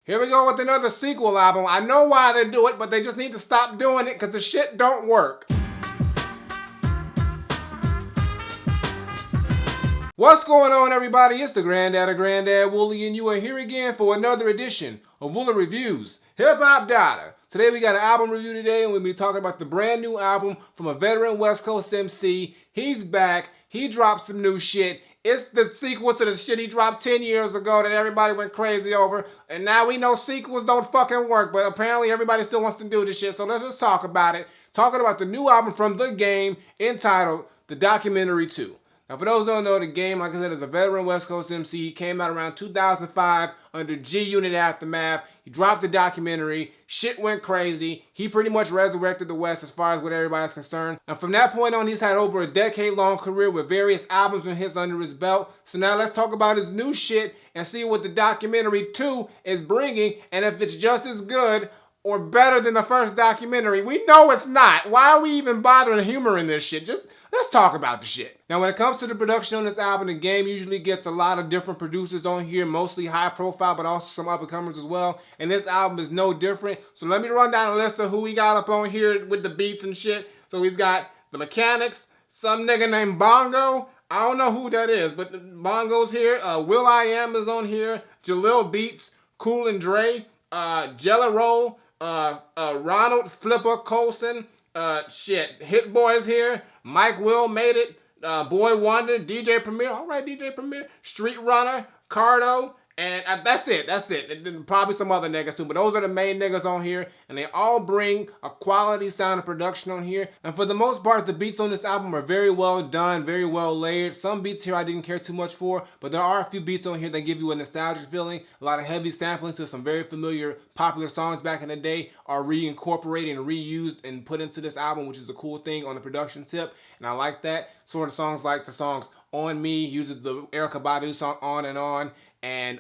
Here we go with another sequel album. I know why they do it, but they just need to stop doing it because the shit don't work. What's going on, everybody? It's the Granddad of Granddad Woolly, and you are here again for another edition of Woolly Reviews Hip Hop Data. Today we got an album review today, and we'll be talking about the brand new album from a veteran West Coast MC. He's back. He dropped some new shit. It's the sequel to the shit he dropped 10 years ago that everybody went crazy over. And now we know sequels don't fucking work, but apparently everybody still wants to do this shit. So let's just talk about it. Talking about the new album from The Game entitled The Documentary 2. Now, for those who don't know, The Game, like I said, is a veteran West Coast MC. He came out around 2005 under G-Unit Aftermath. He dropped the documentary. Shit went crazy. He pretty much resurrected the West as far as what everybody's concerned. And from that point on, he's had over a decade-long career with various albums and hits under his belt. So now let's talk about his new shit and see what the documentary 2 is bringing and if it's just as good or better than the first documentary. We know it's not. Why are we even bothering humoring this shit? Just let's talk about the shit. Now, when it comes to the production on this album, The Game usually gets a lot of different producers on here, mostly high profile, but also some up-and-comers as well. And this album is no different. So let me run down a list of who we got up on here with the beats and shit. So he's got The Mechanics, some nigga named Bongo. I don't know who that is, but the Bongo's here. Will.i.am is on here. Jalil Beats, Cool and Dre, Jelly Roll, Ronald Flipper Colson, Hit Boy's here. Mike Will made it. Boy Wonder, DJ Premier. All right, DJ Premier. Street Runner, Cardo, and that's it. That's it. And then probably some other niggas too, but those are the main niggas on here, and they all bring a quality sound of production on here. And for the most part, the beats on this album are very well done, very well layered. Some beats here I didn't care too much for, but there are a few beats on here that give you a nostalgic feeling. A lot of heavy sampling to some very familiar popular songs back in the day are reincorporated and reused and put into this album, which is a cool thing on the production tip, and I like that. Sort of songs like the songs On Me uses the Erykah Badu song On and On, and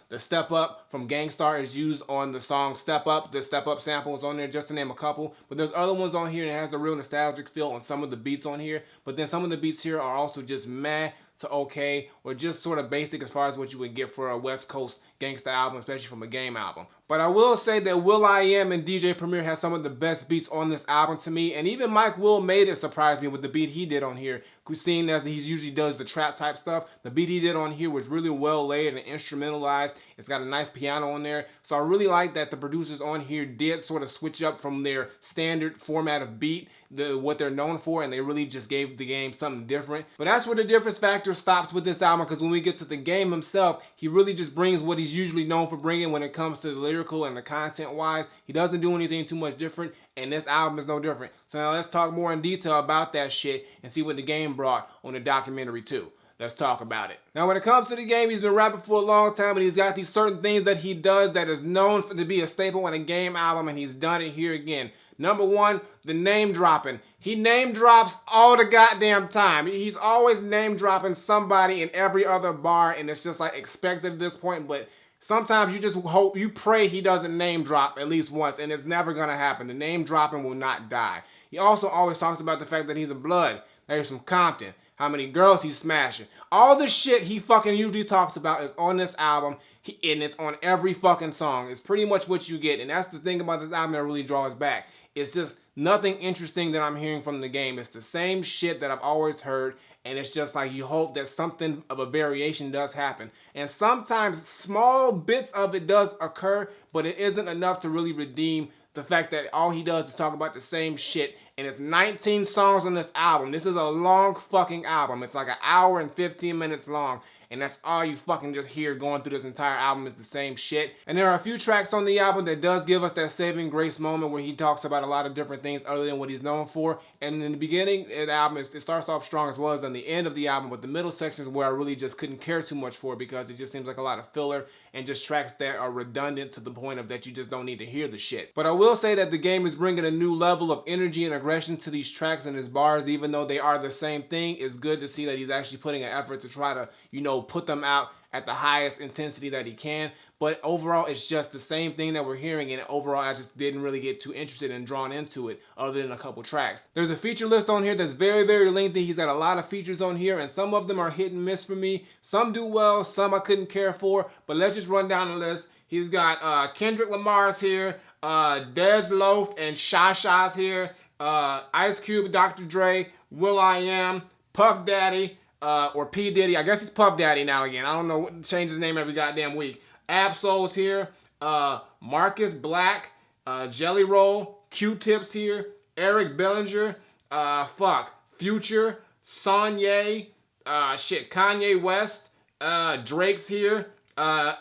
the Step Up from Gangstar is used on the song Step Up. The Step Up sample is on there, just to name a couple. But there's other ones on here that has a real nostalgic feel on some of the beats on here. But then some of the beats here are also just meh to okay, or just sort of basic as far as what you would get for a West Coast gangsta album, especially from a Game album. But I will say that Will.i.am and DJ Premier has some of the best beats on this album to me, and even Mike Will made it surprise me with the beat he did on here. Seeing as he usually does the trap type stuff, the beat he did on here was really well laid and instrumentalized. It's got a nice piano on there, so I really like that the producers on here did sort of switch up from their standard format of beat, what they're known for, and they really just gave The Game something different. But that's where the difference factor stops with this album, because when we get to The Game himself, he really just brings what he's usually known for bringing when it comes to the lyrical and the content wise. He doesn't do anything too much different, and this album is no different. So now let's talk more in detail about that shit and see what The Game brought on the documentary 2. Let's talk about it. Now, when it comes to The Game, he's been rapping for a long time, and he's got these certain things that he does that is known to be a staple in a Game album, and he's done it here again. Number one, the name dropping. He name drops all the goddamn time. He's always name dropping somebody in every other bar, and it's just like expected at this point, but sometimes you just hope, you pray he doesn't name drop at least once, and it's never gonna happen. The name dropping will not die. He also always talks about the fact that he's a blood, that he's from Compton, how many girls he's smashing. All the shit he fucking usually talks about is on this album, and it's on every fucking song. It's pretty much what you get, and that's the thing about this album that really draws back. It's just nothing interesting that I'm hearing from The Game. It's the same shit that I've always heard, and it's just like you hope that something of a variation does happen. And sometimes small bits of it does occur, but it isn't enough to really redeem the fact that all he does is talk about the same shit. And it's 19 songs on this album. This is a long fucking album. It's like an hour and 15 minutes long. And that's all you fucking just hear going through this entire album is the same shit. And there are a few tracks on the album that does give us that saving grace moment where he talks about a lot of different things other than what he's known for. And in the beginning of the album, it starts off strong as well as on the end of the album, but the middle section is where I really just couldn't care too much for because it just seems like a lot of filler and just tracks that are redundant to the point of that you just don't need to hear the shit. But I will say that The Game is bringing a new level of energy and aggression to these tracks and his bars, even though they are the same thing. It's good to see that he's actually putting an effort to try to, put them out at the highest intensity that he can. But overall, it's just the same thing that we're hearing, and overall, I just didn't really get too interested and drawn into it other than a couple tracks. There's a feature list on here that's very, very lengthy. He's got a lot of features on here, and some of them are hit and miss for me. Some do well, some I couldn't care for, but let's just run down the list. He's got Kendrick Lamar's here, Dez Loaf and Shasha's here, Ice Cube, Dr. Dre, will.i.am, Puff Daddy, or P. Diddy. I guess he's Puff Daddy now again. I don't know, change his name every goddamn week. Absol's here, Marcus Black, Jelly Roll, Q-Tips here, Eric Bellinger, Future, Kanye, Kanye West, Drake's here,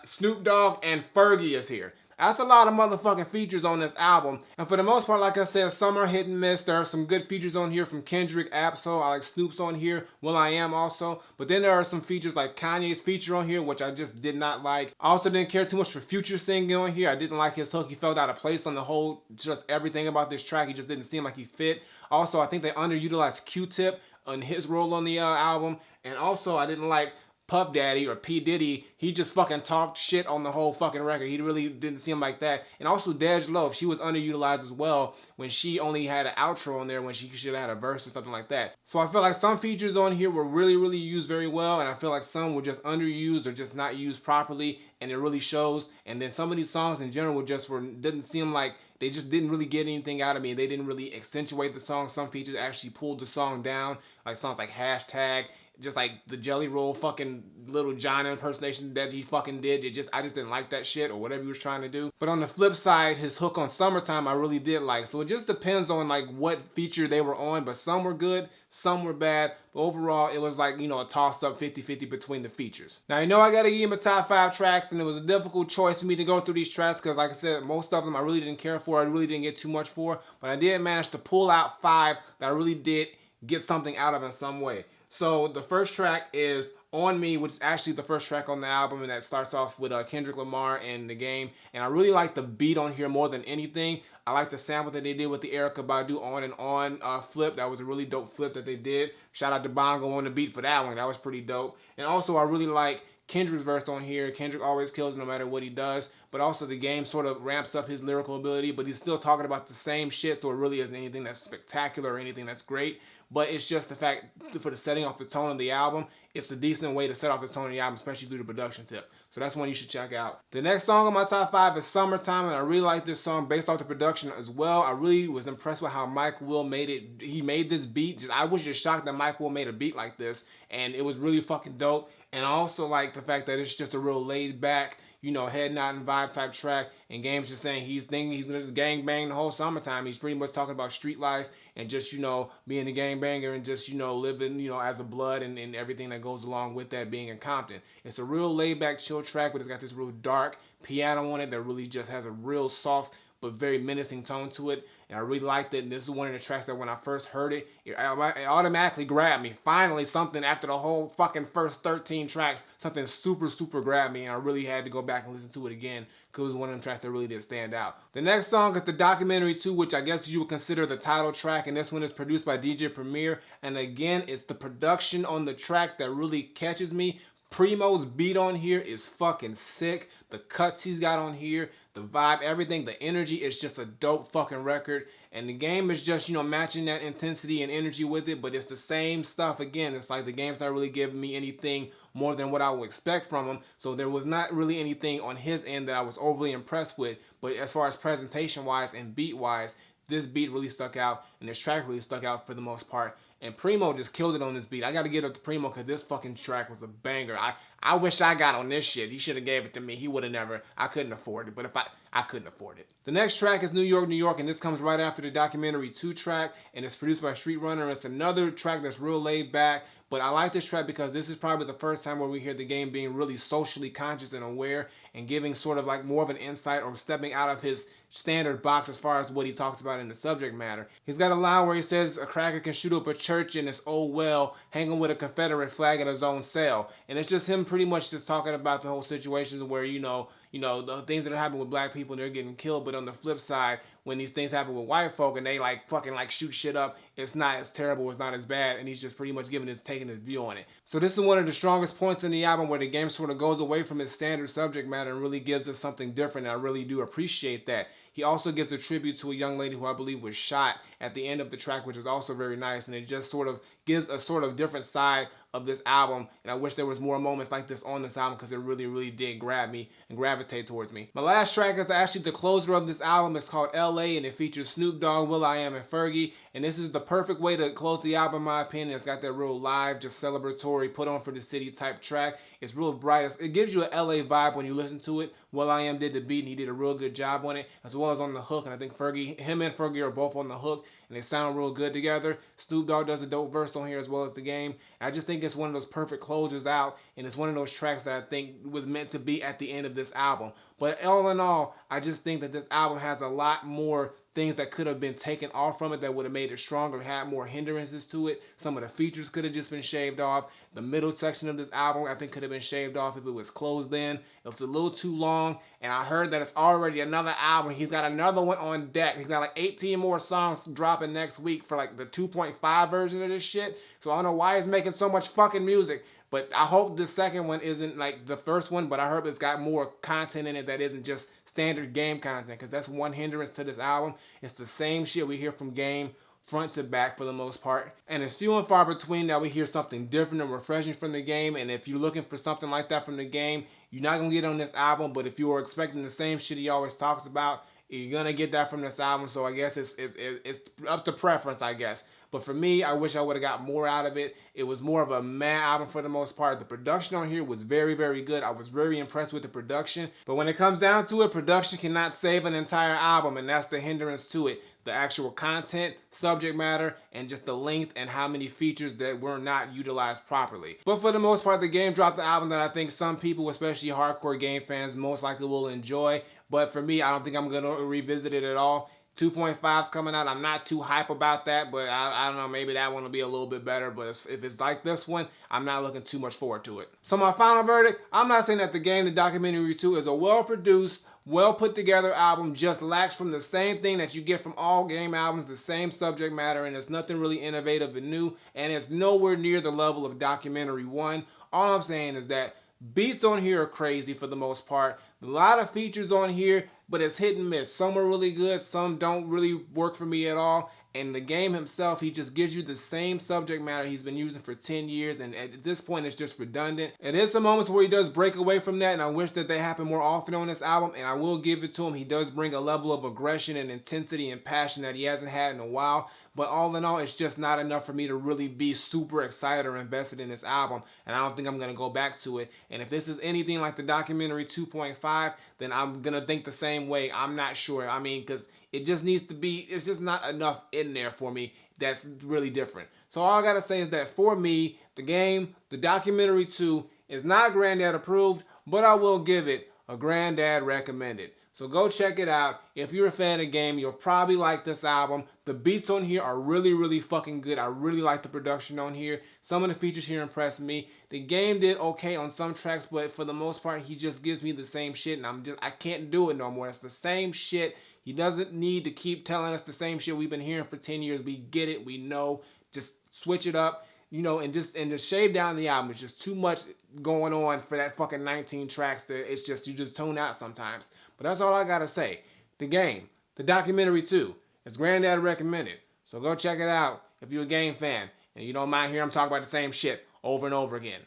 Snoop Dogg, and Fergie is here. That's a lot of motherfucking features on this album. And for the most part, like I said, some are hit and miss. There are some good features on here from Kendrick, Absol. I like Snoop's on here. will.i.am also. But then there are some features like Kanye's feature on here, which I just did not like. I also didn't care too much for Future singing on here. I didn't like his hook. He felt out of place on the whole, just everything about this track. He just didn't seem like he fit. Also, I think they underutilized Q-Tip on his role on the album. And also, I didn't like Puff Daddy or P. Diddy. He just fucking talked shit on the whole fucking record. He really didn't seem like that. And also Dej Loaf, she was underutilized as well when she only had an outro on there when she should have had a verse or something like that. So I feel like some features on here were really used very well, and I feel like some were just underused or just not used properly, and it really shows. And then some of these songs in general didn't seem like they just didn't really get anything out of me. They didn't really accentuate the song. Some features actually pulled the song down, like songs like Hashtag, just like the Jelly Roll fucking Little John impersonation that he fucking did. I just didn't like that shit or whatever he was trying to do. But on the flip side, his hook on Summertime I really did like. So it just depends on like what feature they were on, but some were good, some were bad. But overall, it was like, you know, a toss-up 50-50 between the features. Now, you know I gotta give you my top 5 tracks, and it was a difficult choice for me to go through these tracks because, like I said, most of them I really didn't care for. I really didn't get too much for. But I did manage to pull out 5 that I really did get something out of in some way. So the first track is On Me, which is actually the first track on the album, and that starts off with Kendrick Lamar and The Game. And I really like the beat on here more than anything. I like the sample that they did with the Erykah Badu On and On flip. That was a really dope flip that they did. Shout out to Bongo on the beat for that one. That was pretty dope. And also I really like Kendrick's verse on here. Kendrick always kills no matter what he does, but also The Game sort of ramps up his lyrical ability, but he's still talking about the same shit, so it really isn't anything that's spectacular or anything that's great. But it's just the fact, for the setting off the tone of the album, it's a decent way to set off the tone of the album, especially through the production tip. So that's one you should check out. The next song on my top 5 is Summertime, and I really like this song based off the production as well. I really was impressed with how Mike Will made it. He made this beat. I was just shocked that Mike Will made a beat like this, and it was really fucking dope. And I also like the fact that it's just a real laid back, you know, head nodding vibe type track. And Game's just saying he's thinking he's gonna just gang bang the whole summertime. He's pretty much talking about street life and just, you know, being a gang banger and just, you know, living, you know, as a blood and everything that goes along with that, being in Compton. It's a real laid back chill track, but it's got this real dark piano on it that really just has a real soft but very menacing tone to it. And I really liked it. And this is one of the tracks that when I first heard it, it automatically grabbed me. Finally, something after the whole fucking first 13 tracks, something super grabbed me. And I really had to go back and listen to it again because it was one of them tracks that really did stand out. The next song is The Documentary 2, which I guess you would consider the title track. And this one is produced by DJ Premier. And again, it's the production on the track that really catches me. Primo's beat on here is fucking sick. The cuts he's got on here, the vibe, everything, the energy, it's just a dope fucking record. And The Game is just, you know, matching that intensity and energy with it, but it's the same stuff again. It's like The Game's not really giving me anything more than what I would expect from him. So there was not really anything on his end that I was overly impressed with. But as far as presentation wise and beat wise, this beat really stuck out and this track really stuck out for the most part. And Primo just killed it on this beat. I got to give it up to Primo because this fucking track was a banger. I wish I got on this shit. He should have gave it to me. He would have never. I couldn't afford it. But if I couldn't afford it. The next track is New York, New York. And this comes right after the Documentary 2 track. And it's produced by Street Runner. It's another track that's real laid back. But I like this track because this is probably the first time where we hear The Game being really socially conscious and aware and giving sort of like more of an insight or stepping out of his standard box as far as what he talks about in the subject matter. He's got a line where he says a cracker can shoot up a church in his old well, hanging with a Confederate flag in his own cell. And it's just him pretty much just talking about the whole situations where, you know, the things that are happening with black people and they're getting killed. But on the flip side, when these things happen with white folk and they like fucking like shoot shit up, it's not as terrible, it's not as bad. And he's just pretty much taking his view on it. So this is one of the strongest points in the album where The Game sort of goes away from its standard subject matter and really gives us something different. And I really do appreciate that. He also gives a tribute to a young lady who I believe was shot at the end of the track, which is also very nice. And it just sort of gives a sort of different side of this album, and I wish there was more moments like this on this album because it really, really did grab me and gravitate towards me. My last track is actually the closer of this album. It's called LA, and it features Snoop Dogg, will.i.am, and Fergie, and this is the perfect way to close the album in my opinion. It's got that real live, just celebratory, put on for the city type track. It's real bright. It gives you an LA vibe when you listen to it. will.i.am did the beat, and he did a real good job on it, as well as on the hook, and I think him and Fergie are both on the hook, and they sound real good together. Snoop Dogg does a dope verse on here as well as the game. And I just think it's one of those perfect closures out, and it's one of those tracks that I think was meant to be at the end of this album. But all in all, I just think that this album has a lot more things that could have been taken off from it that would have made it stronger, had more hindrances to it. Some of the features could have just been shaved off. The middle section of this album, I think, could have been shaved off if it was closed in. It was a little too long, and I heard that it's already another album. He's got another one on deck. He's got like 18 more songs dropping next week for like the 2.5 version of this shit. So I don't know why he's making so much fucking music. But I hope the second one isn't like the first one, but I hope it's got more content in it that isn't just standard Game content, because that's one hindrance to this album. It's the same shit we hear from Game front to back for the most part, and it's few and far between that we hear something different and refreshing from the Game. And if you're looking for something like that from the Game, you're not gonna get it on this album. But if you were expecting the same shit he always talks about, you're gonna get that from this album. So I guess it's up to preference, I guess. But for me, I wish I would have got more out of it. It was more of a meh album for the most part. The production on here was very, very good. I was very impressed with the production. But when it comes down to it, production cannot save an entire album, and that's the hindrance to it. The actual content, subject matter, and just the length and how many features that were not utilized properly. But for the most part, the Game dropped the album that I think some people, especially hardcore Game fans, most likely will enjoy. But for me, I don't think I'm going to revisit it at all. 2.5's coming out. I'm not too hype about that, but I don't know, maybe that one will be a little bit better. But if it's like this one, I'm not looking too much forward to it. So my final verdict, I'm not saying that the Game, the documentary 2, is a well-produced, well put together album, just lacks from the same thing that you get from all Game albums, the same subject matter, and it's nothing really innovative and new, and it's nowhere near the level of documentary 1. All I'm saying is that beats on here are crazy for the most part. A lot of features on here, but it's hit and miss. Some are really good, some don't really work for me at all. And the Game himself, he just gives you the same subject matter he's been using for 10 years, and at this point it's just redundant. And there's some moments where he does break away from that, and I wish that they happen more often on this album, and I will give it to him. He does bring a level of aggression and intensity and passion that he hasn't had in a while. But all in all, it's just not enough for me to really be super excited or invested in this album. And I don't think I'm going to go back to it. And if this is anything like the documentary 2.5, then I'm going to think the same way. I'm not sure. I mean, because it just needs to be, it's just not enough in there for me that's really different. So all I got to say is that for me, the Game, the documentary 2, is not Granddad approved, but I will give it a Granddad recommended. So go check it out. If you're a fan of Game, you'll probably like this album. The beats on here are really, really fucking good. I really like the production on here. Some of the features here impressed me. The Game did okay on some tracks, but for the most part, he just gives me the same shit, and I can't do it no more. It's the same shit. He doesn't need to keep telling us the same shit we've been hearing for 10 years. We get it. We know. Just switch it up. You know, and just shave down the album. It's just too much going on for that fucking 19 tracks that it's just, you just tune out sometimes. But that's all I gotta say. The Game, the documentary 2, it's Granddad recommended. So go check it out if you're a Game fan and you don't mind hearing him talk about the same shit over and over again.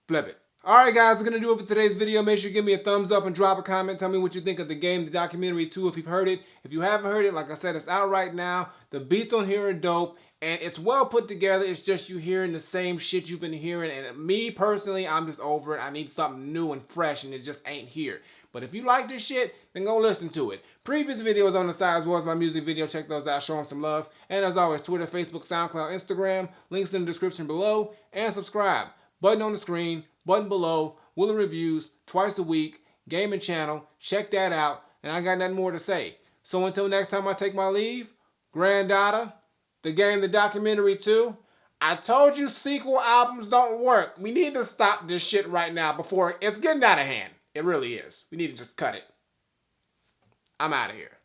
Flip it. Alright guys, that's going to do it for today's video. Make sure you give me a thumbs up and drop a comment. Tell me what you think of the Game, the documentary 2, if you've heard it. If you haven't heard it, like I said, it's out right now. The beats on here are dope. And it's well put together. It's just you hearing the same shit you've been hearing. And me personally, I'm just over it. I need something new and fresh, and it just ain't here. But if you like this shit, then go listen to it. Previous videos on the side as well as my music video. Check those out. Show them some love. And as always, Twitter, Facebook, SoundCloud, Instagram. Links in the description below. And subscribe. Button on the screen. Button below. Woolly Reviews. Twice a week. Gaming channel. Check that out. And I got nothing more to say. So until next time I take my leave, Granddaughter, the Game, the documentary 2. I told you sequel albums don't work. We need to stop this shit right now before it's getting out of hand. It really is. We need to just cut it. I'm out of here.